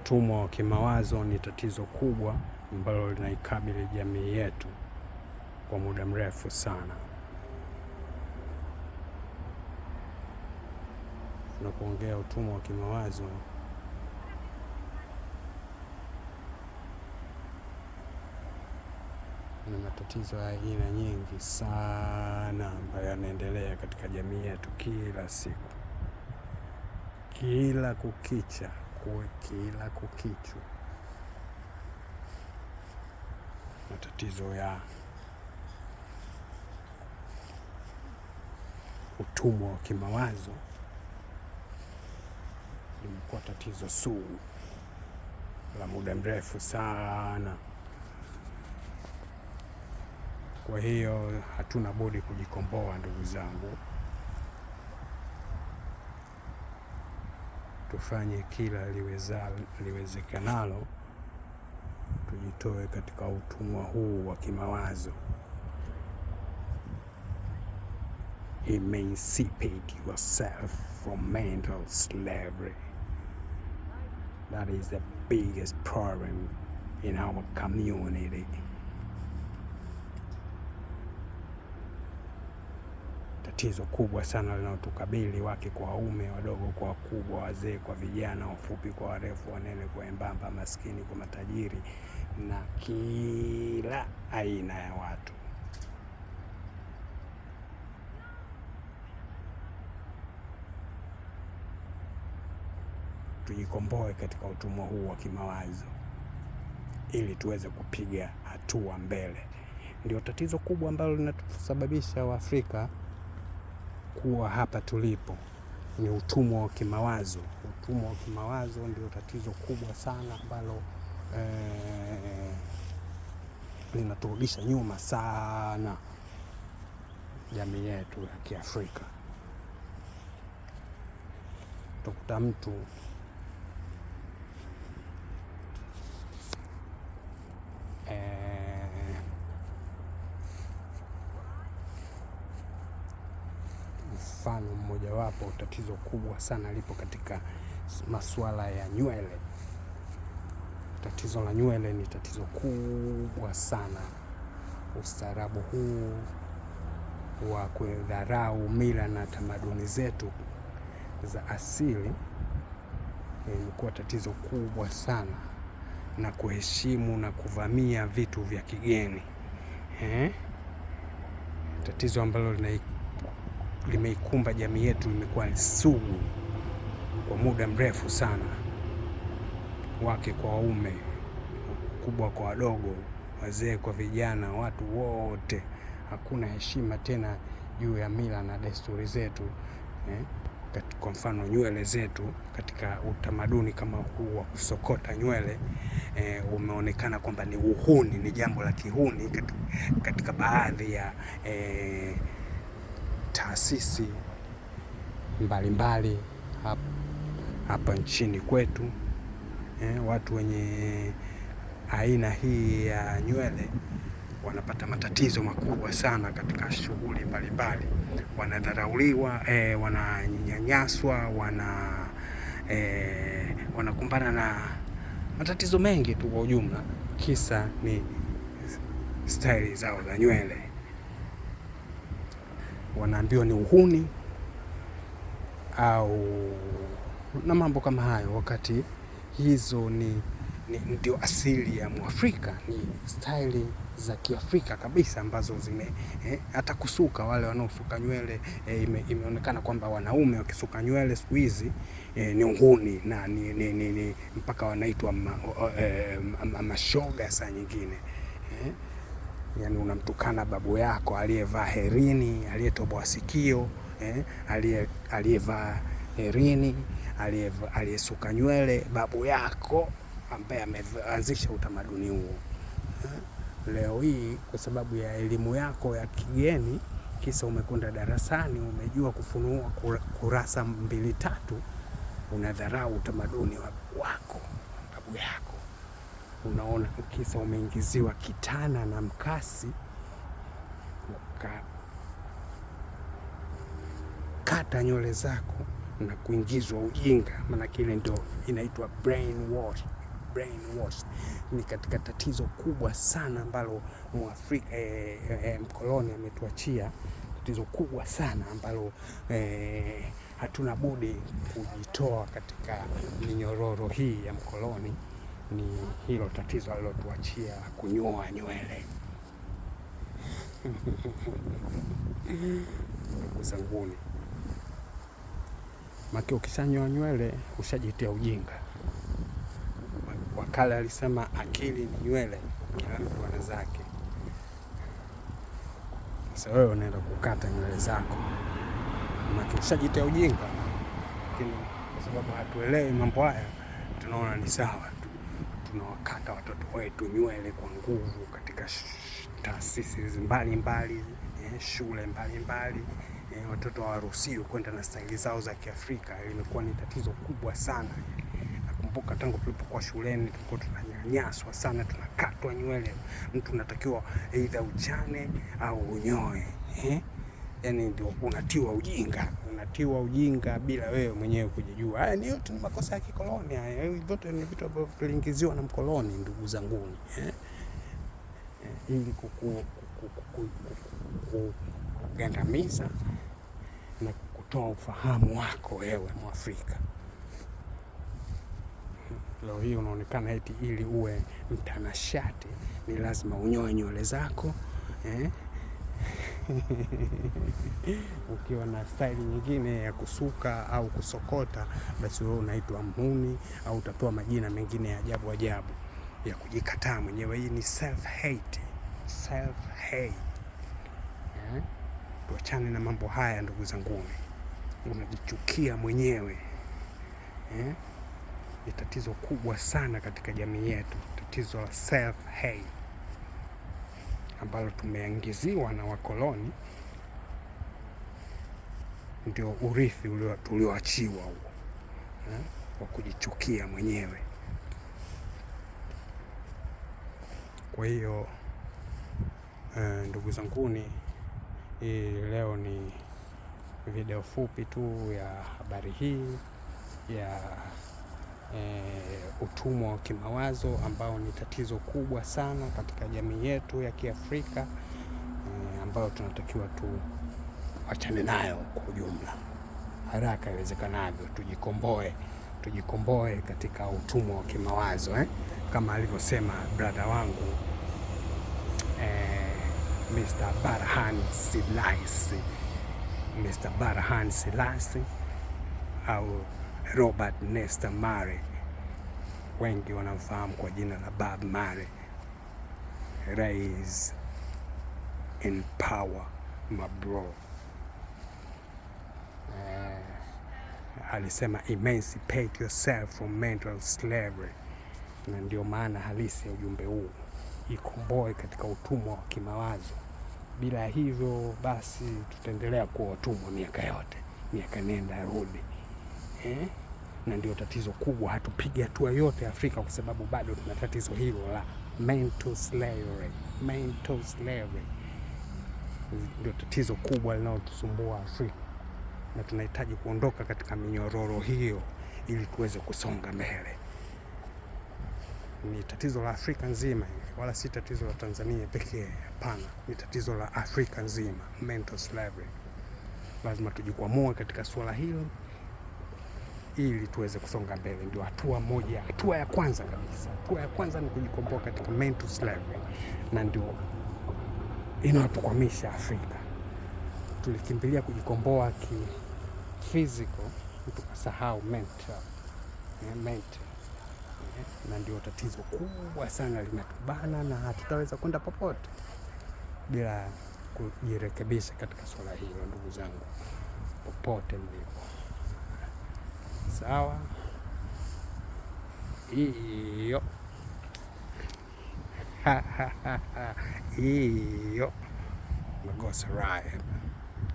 Utumwa wa kimawazo ni tatizo kubwa ambalo linaikabili jamii yetu kwa muda mrefu sana. Tunapoongea utumwa wa kimawazo, na matatizo ya aina nyingi sana ambayo yanaendelea katika jamii yetu kila siku, kila kukicha, kila kukichu. Matatizo ya utumwa wa kimawazo limekuwa tatizo sugu la muda mrefu sana. Kwa hiyo hatuna budi kujikomboa, ndugu zangu. Tufanye kila liwezekanalo tujitoe katika utumwa huu wa kimawazo. Emancipate yourself from mental slavery. That is the biggest problem in our community. Tatizo kubwa sana linalotukabili, wake kwa waume, wadogo kwa wakubwa, wazee kwa vijana, wafupi kwa warefu, wanene kwa wembamba, maskini kwa matajiri, na kila aina ya watu. Tujikomboe katika utumwa huu wa kimawazo ili tuweze kupiga hatua mbele. Ndio tatizo kubwa ambalo linatusababisha Waafrika kuwa hapa tulipo, ni utumwa wa kimawazo. Utumwa wa kimawazo ndio tatizo kubwa sana ambalo linaturudisha nyuma sana jamii yetu ya Kiafrika. Utakuta mtu mfano mmoja wapo, tatizo kubwa sana lipo katika masuala ya nywele. Tatizo la nywele ni tatizo kubwa sana. Ustaarabu huu wa kudharau mila na tamaduni zetu za asili imekuwa tatizo kubwa sana, na kuheshimu na kuvamia vitu vya kigeni. Tatizo ambalo limeikumba jamii yetu limekuwa sugu kwa muda mrefu sana. Wake kwa waume, kubwa kwa wadogo, wazee kwa vijana, watu wote, hakuna heshima tena juu ya mila na desturi zetu. Kwa mfano nywele zetu, katika utamaduni kama huu wa kusokota nywele, umeonekana kwamba ni uhuni, ni jambo la kihuni katika baadhi ya taasisi mbalimbali hapa nchini kwetu. Watu wenye aina hii ya nywele wanapata matatizo makubwa sana katika shughuli mbalimbali. Wanadharauliwa, wananyanyaswa, wanakumbana na matatizo mengi tu kwa ujumla. Kisa ni staili zao za nywele. Wanaambiwa ni uhuni au na mambo kama hayo, wakati hizo ndio asili ya Mwafrika. Ni staili za Kiafrika kabisa ambazo hata kusuka, wale wanaosuka nywele, imeonekana kwamba wanaume wakisuka nywele siku hizi ni uhuni, na ni mpaka wanaitwa mashoga saa nyingine. Yani unamtukana babu yako aliyevaa herini, aliyetoboa sikio, aliyevaa herini, aliyesuka nywele, babu yako ambaye ameanzisha utamaduni huo. Leo hii kwa sababu ya elimu yako ya kigeni, kisa umekwenda darasani, umejua kufunua kurasa 2-3, unadharau utamaduni wako, babu yako. Unaona, kisa umeingiziwa kitana na mkasi, kata nywele zako, na kuingizwa ujinga, maana kile ndio inaitwa brainwash. Ni katika tatizo kubwa sana ambalo Mwafrika mkoloni ametuachia, tatizo kubwa sana ambalo hatuna budi kujitoa katika minyororo hii ya mkoloni. Ni hilo tatizo alilotuachia, kunyoa nywele. Ndugu zanguni, maki ukishanyoa nywele ushajitia ujinga. Wakale alisema akili ni nywele, kila mtu ana zake. Sasa wewe unaenda kukata nywele zako, maki ushajitia ujinga. Lakini kwa sababu hatuelewi mambo haya, tunaona ni sawa tu. Tunawakata watoto wetu nywele kwa nguvu katika taasisi mbalimbali, shule mbalimbali. Watoto hawaruhusiwi kwenda na staili zao za Kiafrika. Imekuwa ni tatizo kubwa sana. Nakumbuka tangu tulipokuwa shuleni tulikuwa tunanyanyaswa sana, tunakatwa nywele. Mtu unatakiwa aidha uchane au unyoe. Yaani ndio unatiwa ujinga bila wewe mwenyewe kujijua. Haya ni yote ni makosa ya kikoloni. Haya vyote ni vitu ambavyo tuliingiziwa na mkoloni, ndugu zanguni. Ili kugandamiza na kutoa ufahamu wako wewe Mwafrika. Leo hii unaonekana eti ili uwe mtanashati ni lazima unyoe nywele zako. Ukiwa na style nyingine ya kusuka au kusokota, basi wewe unaitwa mhuni au utapewa majina mengine ya ajabu ya kujikataa mwenyewe. Hii ni self hate. Tuachane na mambo haya ndugu zanguni. Unajichukia mwenyewe. Ni tatizo kubwa sana katika jamii yetu, tatizo la self hate ambalo tumeangiziwa na wakoloni. Ndio urithi tulioachiwa huo, wa kujichukia mwenyewe. Kwa hiyo ndugu zanguni, leo ni video fupi tu ya habari hii ya utumwa wa kimawazo ambao ni tatizo kubwa sana katika jamii yetu ya Kiafrika, ambayo tunatakiwa tuachane nayo kwa ujumla haraka iwezekanavyo. Tujikomboe katika utumwa wa kimawazo, kama alivyosema brother wangu Mr. Barham Selassie au Robert Nesta Marley, wengi wanamfahamu kwa jina la Bob Marley. Rise in power my bro. Alisema emancipate yourself from mental slavery, na ndio maana halisi ya ujumbe huu. Ikomboe katika utumwa wa kimawazo. Bila hivyo basi tutaendelea kuwa watumwa miaka nenda rudi. Na ndio tatizo kubwa, hatupigi hatua yote Afrika kwa sababu bado tuna tatizo hilo la mental slavery. Ndio tatizo kubwa linalotusumbua Afrika, na tunahitaji kuondoka katika minyororo hiyo ili tuweze kusonga mbele. Ni tatizo la Afrika nzima hili, wala si tatizo la Tanzania pekee. Hapana, ni tatizo la Afrika nzima, mental slavery. Lazima tujikwamue katika suala hilo ili tuweze kusonga mbele. Ndio hatua ya kwanza kabisa. Hatua ya kwanza ni kujikomboa katika mental slavery, na ndio inatukwamisha Afrika. Tulikimbilia kujikomboa physical, tukasahau mental. Na ndio tatizo kubwa sana linatubana, na hatutaweza kwenda popote bila kujirekebisha katika swala hilo, ndugu zangu, popote mlipo. Sawa? Hiyo. Hiyo. Magosa Ryan.